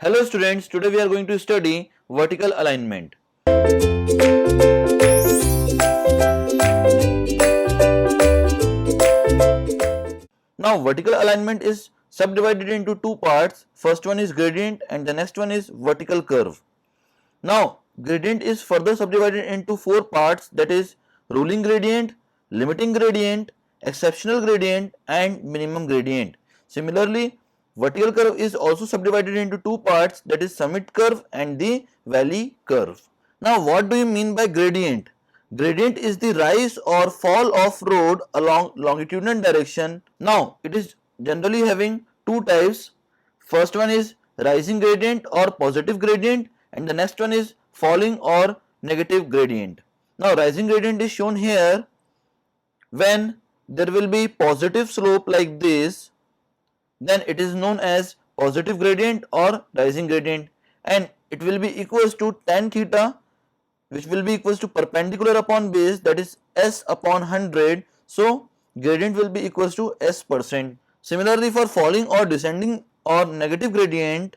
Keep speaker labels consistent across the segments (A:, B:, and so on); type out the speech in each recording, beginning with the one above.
A: Hello students, today we are going to study vertical alignment. Now vertical alignment is subdivided into two parts. First one is gradient and the next one is vertical curve. Now gradient is further subdivided into four parts, that is ruling gradient, limiting gradient, exceptional gradient and minimum gradient. Similarly, vertical curve is also subdivided into two parts, that is summit curve and the valley curve. Now what do you mean by gradient? Gradient is the rise or fall of road along longitudinal direction. Now it is generally having two types. First one is rising gradient or positive gradient and the next one is falling or negative gradient. Now rising gradient is shown here when there will be positive slope like this, then it is known as positive gradient or rising gradient, and it will be equals to tan theta, which will be equals to perpendicular upon base, that is s upon 100. So gradient will be equals to s%. Similarly, for falling or descending or negative gradient,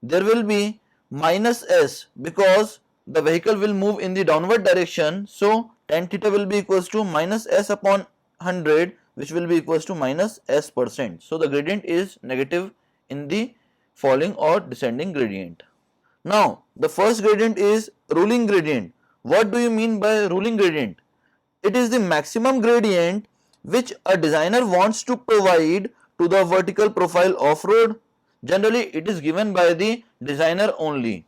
A: there will be minus s because the vehicle will move in the downward direction. So tan theta will be equals to minus s upon 100, which will be equals to minus s%. So the gradient is negative in the falling or descending gradient. Now the first gradient is ruling gradient. What do you mean by ruling gradient? It is the maximum gradient which a designer wants to provide to the vertical profile of road. Generally it is given by the designer only.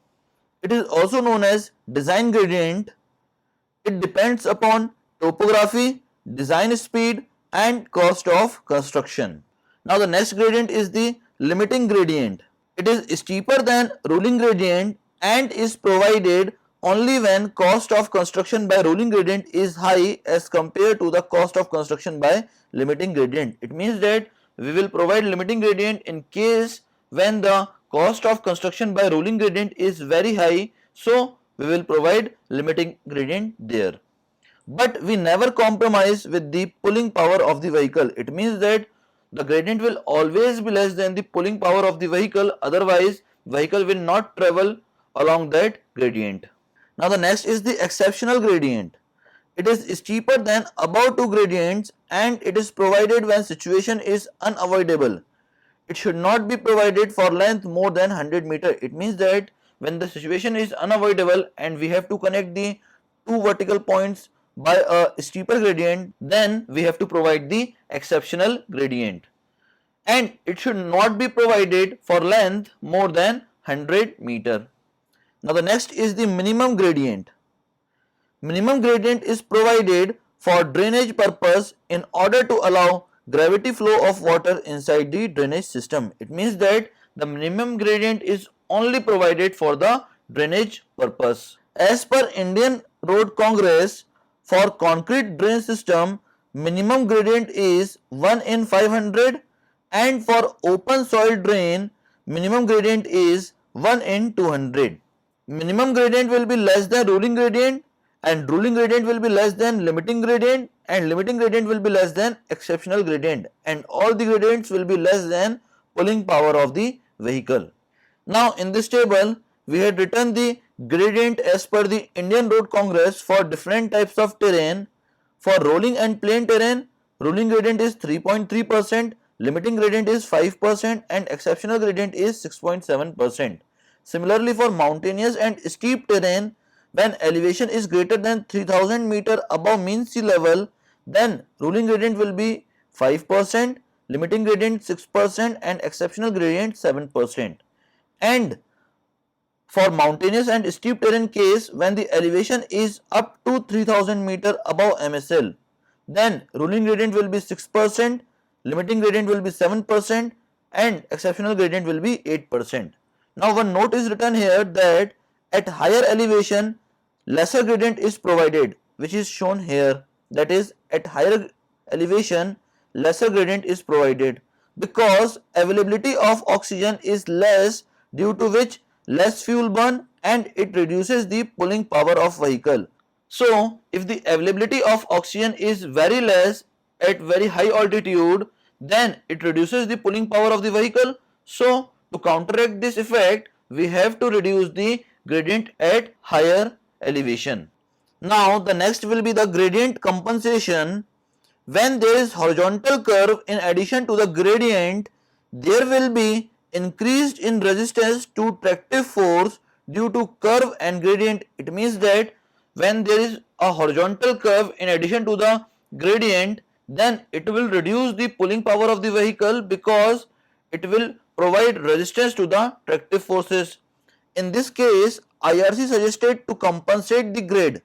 A: It is also known as design gradient. It depends upon topography, design speed and cost of construction. Now the next gradient is the limiting gradient. It is steeper than ruling gradient and is provided only when cost of construction by ruling gradient is high as compared to the cost of construction by limiting gradient. It means that we will provide limiting gradient in case when the cost of construction by ruling gradient is very high, so we will provide limiting gradient there. But we never compromise with the pulling power of the vehicle. It means that the gradient will always be less than the pulling power of the vehicle, otherwise vehicle will not travel along that gradient. Now the next is the exceptional gradient. It is steeper than above two gradients and it is provided when situation is unavoidable. It should not be provided for length more than 100 meter. It means that when the situation is unavoidable and we have to connect the two vertical points by a steeper gradient, then we have to provide the exceptional gradient. And it should not be provided for length more than 100 meter. Now the next is the minimum gradient. Minimum gradient is provided for drainage purpose in order to allow gravity flow of water inside the drainage system. It means that the minimum gradient is only provided for the drainage purpose. As per Indian Road Congress, for concrete drain system, minimum gradient is 1 in 500 and for open soil drain, minimum gradient is 1 in 200. Minimum gradient will be less than ruling gradient and ruling gradient will be less than limiting gradient and limiting gradient will be less than exceptional gradient, and all the gradients will be less than pulling power of the vehicle. Now in this table we had written the gradient as per the Indian Road Congress for different types of terrain. For rolling and plain terrain, ruling gradient is 3.3%, limiting gradient is 5% and exceptional gradient is 6.7%. Similarly, for mountainous and steep terrain, when elevation is greater than 3000 meter above mean sea level, then ruling gradient will be 5%, limiting gradient 6% and exceptional gradient 7%. And for mountainous and steep terrain case, when the elevation is up to 3000 meter above MSL, then ruling gradient will be 6%, limiting gradient will be 7% and exceptional gradient will be 8%. Now one note is written here that at higher elevation lesser gradient is provided, which is shown here, that is at higher elevation lesser gradient is provided because availability of oxygen is less, due to which less fuel burn and it reduces the pulling power of vehicle. So if the availability of oxygen is very less at very high altitude, then it reduces the pulling power of the vehicle. So to counteract this effect, we have to reduce the gradient at higher elevation. Now the next will be the gradient compensation. When there is horizontal curve in addition to the gradient, there will be increased in resistance to tractive force due to curve and gradient. It means that when there is a horizontal curve in addition to the gradient, then it will reduce the pulling power of the vehicle because it will provide resistance to the tractive forces. In this case, IRC suggested to compensate the grade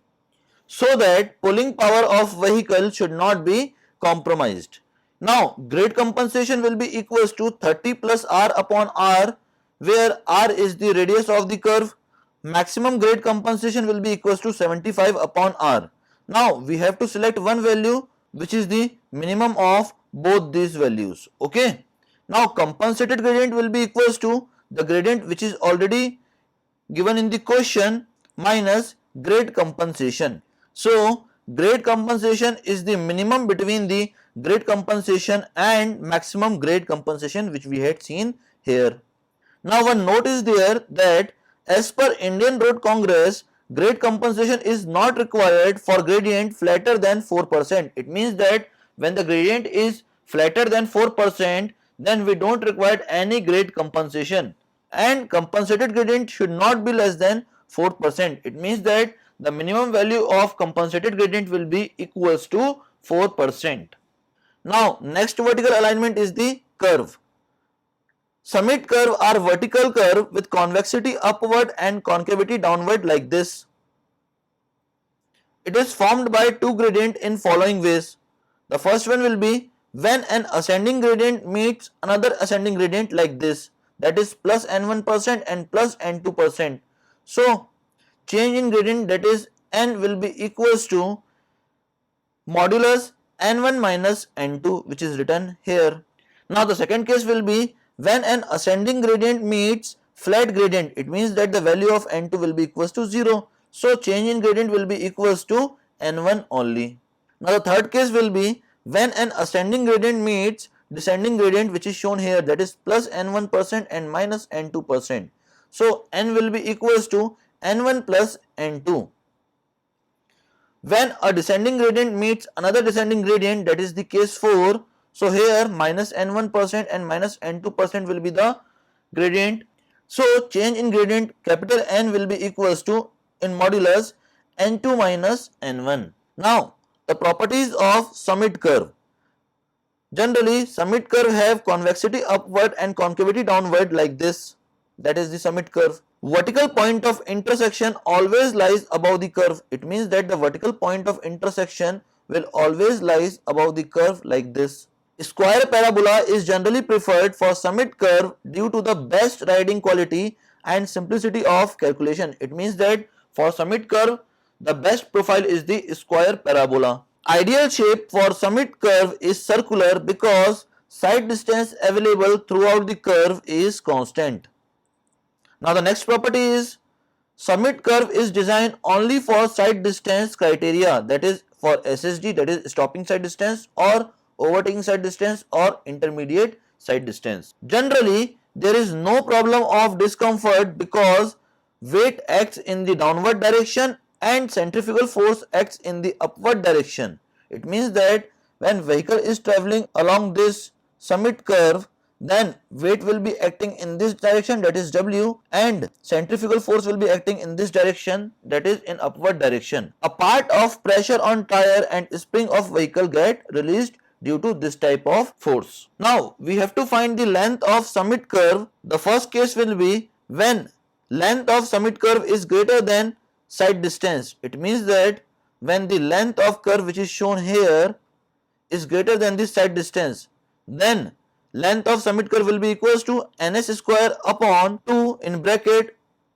A: so that pulling power of vehicle should not be compromised. Now grade compensation will be equals to 30 plus r upon r, where r is the radius of the curve. Maximum grade compensation will be equals to 75 upon r. Now we have to select one value which is the minimum of both these values. Okay. Now compensated gradient will be equals to the gradient which is already given in the question minus grade compensation. So grade compensation is the minimum between the grade compensation and maximum grade compensation which we had seen here. Now one note is there that as per Indian Road Congress, grade compensation is not required for gradient flatter than 4%. It means that when the gradient is flatter than 4%, then we don't require any grade compensation, and compensated gradient should not be less than 4%. It means that the minimum value of compensated gradient will be equals to 4%. Now next vertical alignment is the curve. Summit curve are vertical curve with convexity upward and concavity downward like this. It is formed by two gradient in following ways. The first one will be when an ascending gradient meets another ascending gradient like this, that is plus n1% and plus n2%. So change in gradient, that is n, will be equals to modulus n1 minus n2, which is written here. Now the second case will be when an ascending gradient meets flat gradient. It means that the value of n2 will be equals to 0. So change in gradient will be equals to n1 only. Now the third case will be when an ascending gradient meets descending gradient, which is shown here, that is plus n1% and minus n2%. So n will be equals to n1 plus n2. When a descending gradient meets another descending gradient, that is the case 4. So here minus n1% and minus n2% will be the gradient. So change in gradient capital N will be equals to in modulus n2 minus n1. Now the properties of summit curve. Generally summit curve have convexity upward and concavity downward like this. That is the summit curve. Vertical point of intersection always lies above the curve. It means that the vertical point of intersection will always lies above the curve like this. Square parabola is generally preferred for summit curve due to the best riding quality and simplicity of calculation. It means that for summit curve the best profile is the square parabola. Ideal shape for summit curve is circular because side distance available throughout the curve is constant. Now the next property is summit curve is designed only for side distance criteria, that is for SSD, that is stopping side distance, or overtaking side distance, or intermediate side distance. Generally there is no problem of discomfort because weight acts in the downward direction and centrifugal force acts in the upward direction. It means that when vehicle is traveling along this summit curve, then weight will be acting in this direction, that is W, and centrifugal force will be acting in this direction, that is in upward direction. A part of pressure on tire and spring of vehicle get released due to this type of force. Now we have to find the length of summit curve. The first case will be when length of summit curve is greater than side distance. It means that when the length of curve which is shown here is greater than this side distance, then length of summit curve will be equals to ns square upon 2 in bracket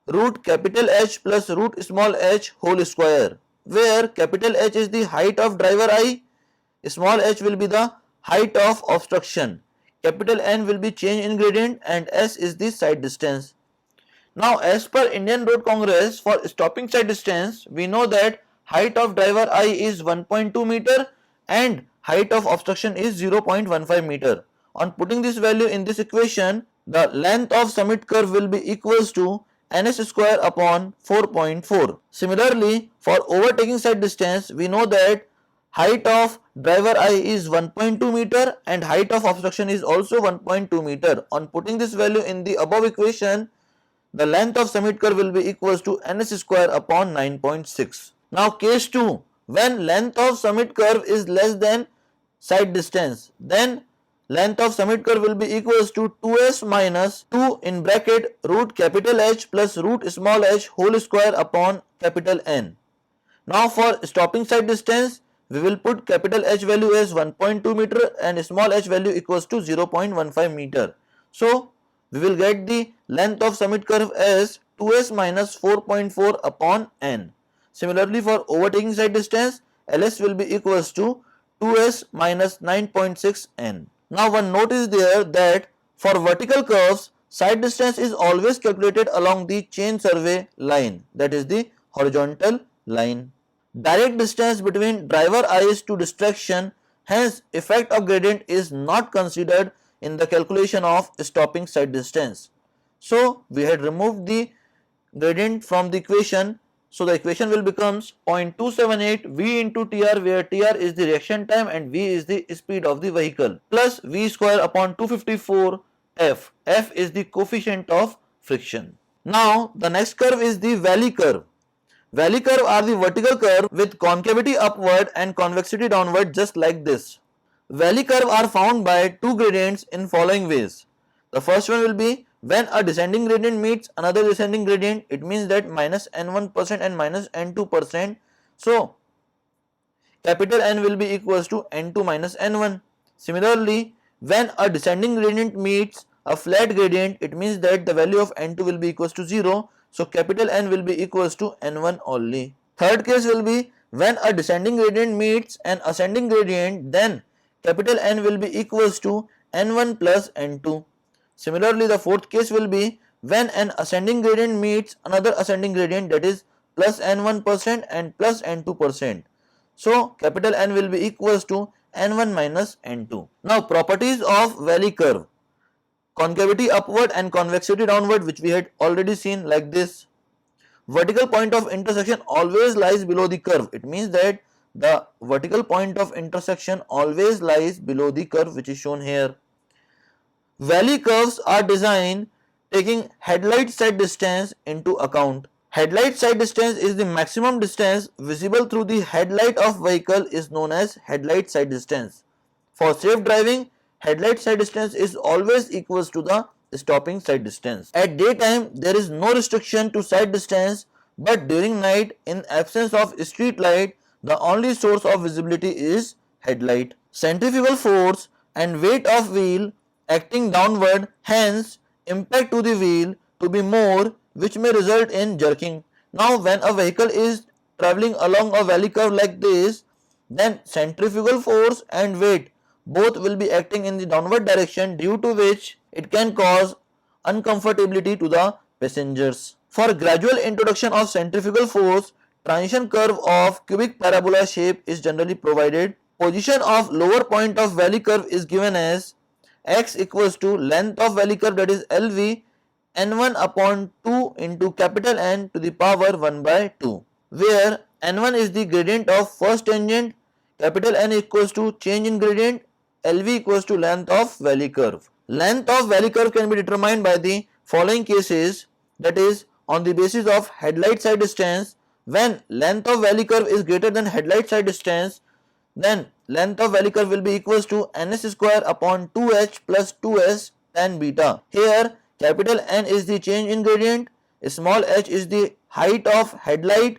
A: root capital H plus root small h whole square, where capital H is the height of driver I, small h will be the height of obstruction, capital N will be change in gradient, and S is the side distance. Now as per Indian Road Congress, for stopping side distance we know that height of driver I is 1.2 meter and height of obstruction is 0.15 meter. On putting this value in this equation, the length of summit curve will be equals to ns square upon 4.4. Similarly, for overtaking side distance, we know that height of driver I is 1.2 meter and height of obstruction is also 1.2 meter. On putting this value in the above equation, the length of summit curve will be equals to ns square upon 9.6. Now case 2, when length of summit curve is less than side distance, then length of summit curve will be equals to 2s minus 2 in bracket root capital H plus root small h whole square upon capital N. Now for stopping side distance, we will put capital H value as 1.2 meter and small h value equals to 0.15 meter. So we will get the length of summit curve as 2s minus 4.4 upon N. Similarly, for overtaking side distance, ls will be equals to 2s minus 9.6 N. Now one note is there that for vertical curves, side distance is always calculated along the chain survey line, that is the horizontal line. Direct distance between driver eyes to distraction, hence effect of gradient is not considered in the calculation of stopping side distance. So we had removed the gradient from the equation. So the equation will becomes 0.278 V into TR, where TR is the reaction time and V is the speed of the vehicle, plus V square upon 254 F. F is the coefficient of friction. Now the next curve is the valley curve. Valley curve are the vertical curve with concavity upward and convexity downward, just like this. Valley curve are found by two gradients in following ways. The first one will be when a descending gradient meets another descending gradient, it means that minus n1% and minus n2%. So capital N will be equals to n2 minus n1. Similarly, when a descending gradient meets a flat gradient, it means that the value of n2 will be equals to 0. So capital N will be equals to n1 only. Third case will be when a descending gradient meets an ascending gradient, then capital N will be equals to n1 plus n2. Similarly, the fourth case will be when an ascending gradient meets another ascending gradient, that is plus n1% and plus n2%. So capital N will be equals to n1 minus n2. Now properties of valley curve. Concavity upward and convexity downward, which we had already seen, like this. Vertical point of intersection always lies below the curve. It means that the vertical point of intersection always lies below the curve, which is shown here. Valley curves are designed taking headlight side distance into account. Headlight side distance is the maximum distance visible through the headlight of vehicle is known as headlight side distance. For safe driving, headlight side distance is always equals to the stopping side distance. At daytime, there is no restriction to side distance, but during night, in absence of street light, the only source of visibility is headlight. Centrifugal force and weight of wheel acting downward, hence impact to the wheel to be more, which may result in jerking. Now when a vehicle is traveling along a valley curve like this, then centrifugal force and weight both will be acting in the downward direction, due to which it can cause uncomfortability to the passengers. For gradual introduction of centrifugal force, transition curve of cubic parabola shape is generally provided. Position of lower point of valley curve is given as x equals to length of valley curve, that is LV, n1 upon 2 into capital N to the power 1 by 2, where n1 is the gradient of first tangent, capital N equals to change in gradient, LV equals to length of valley curve. Length of valley curve can be determined by the following cases, that is on the basis of headlight side distance. When length of valley curve is greater than headlight side distance, then length of valley curve will be equals to ns square upon 2h plus 2s tan beta. Here capital N is the change in gradient, small h is the height of headlight,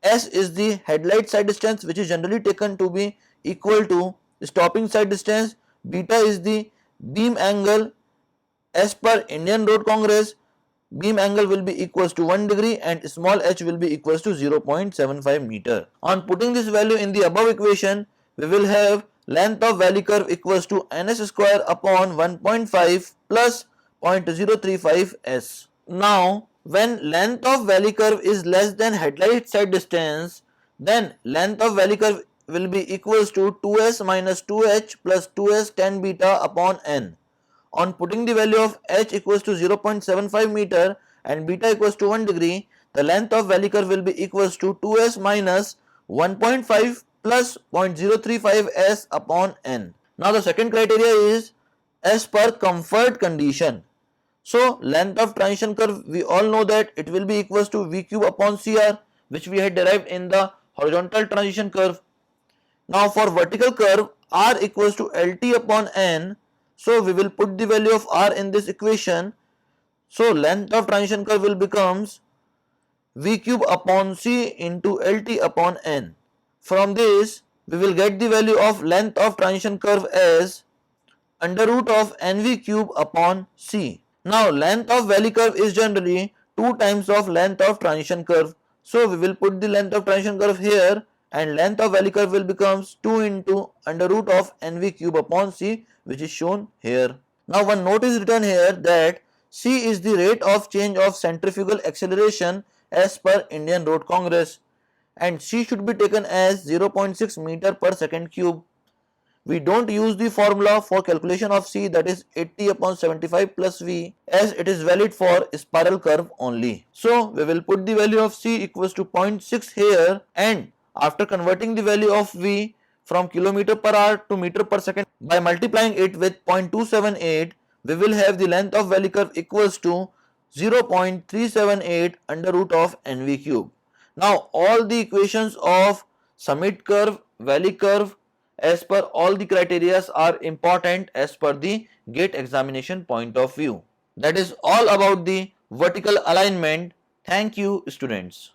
A: s is the headlight side distance, which is generally taken to be equal to stopping side distance, beta is the beam angle. As per Indian Road Congress, beam angle will be equals to 1 degree and small h will be equals to 0.75 meter. On putting this value in the above equation, we will have length of valley curve equals to ns square upon 1.5 plus 0.035 s. Now when length of valley curve is less than headlight side distance, then length of valley curve will be equals to 2s minus 2h plus 2s tan beta upon n. on putting the value of h equals to 0.75 meter and beta equals to 1 degree, the length of valley curve will be equals to 2s minus 1.5 plus 0.035 s upon n. Now the second criteria is as per comfort condition. So length of transition curve, we all know that it will be equals to v cube upon cr, which we had derived in the horizontal transition curve. Now for vertical curve, r equals to lt upon n. So we will put the value of r in this equation. So length of transition curve will becomes v cube upon c into lt upon n. From this we will get the value of length of transition curve as under root of nv cube upon c. Now length of valley curve is generally 2 times of length of transition curve. So we will put the length of transition curve here and length of valley curve will becomes 2 into under root of nv cube upon c, which is shown here. Now one note is written here that c is the rate of change of centrifugal acceleration as per Indian Road Congress and c should be taken as 0.6 meter per second cube. We don't use the formula for calculation of c, that is 80 upon 75 plus v, as it is valid for spiral curve only. So we will put the value of c equals to 0.6 here, and after converting the value of v from kilometer per hour to meter per second by multiplying it with 0.278, we will have the length of valley curve equals to 0.378 under root of nv cube. Now all the equations of summit curve, valley curve as per all the criteria are important as per the GATE examination point of view. That is all about the vertical alignment. Thank you, students.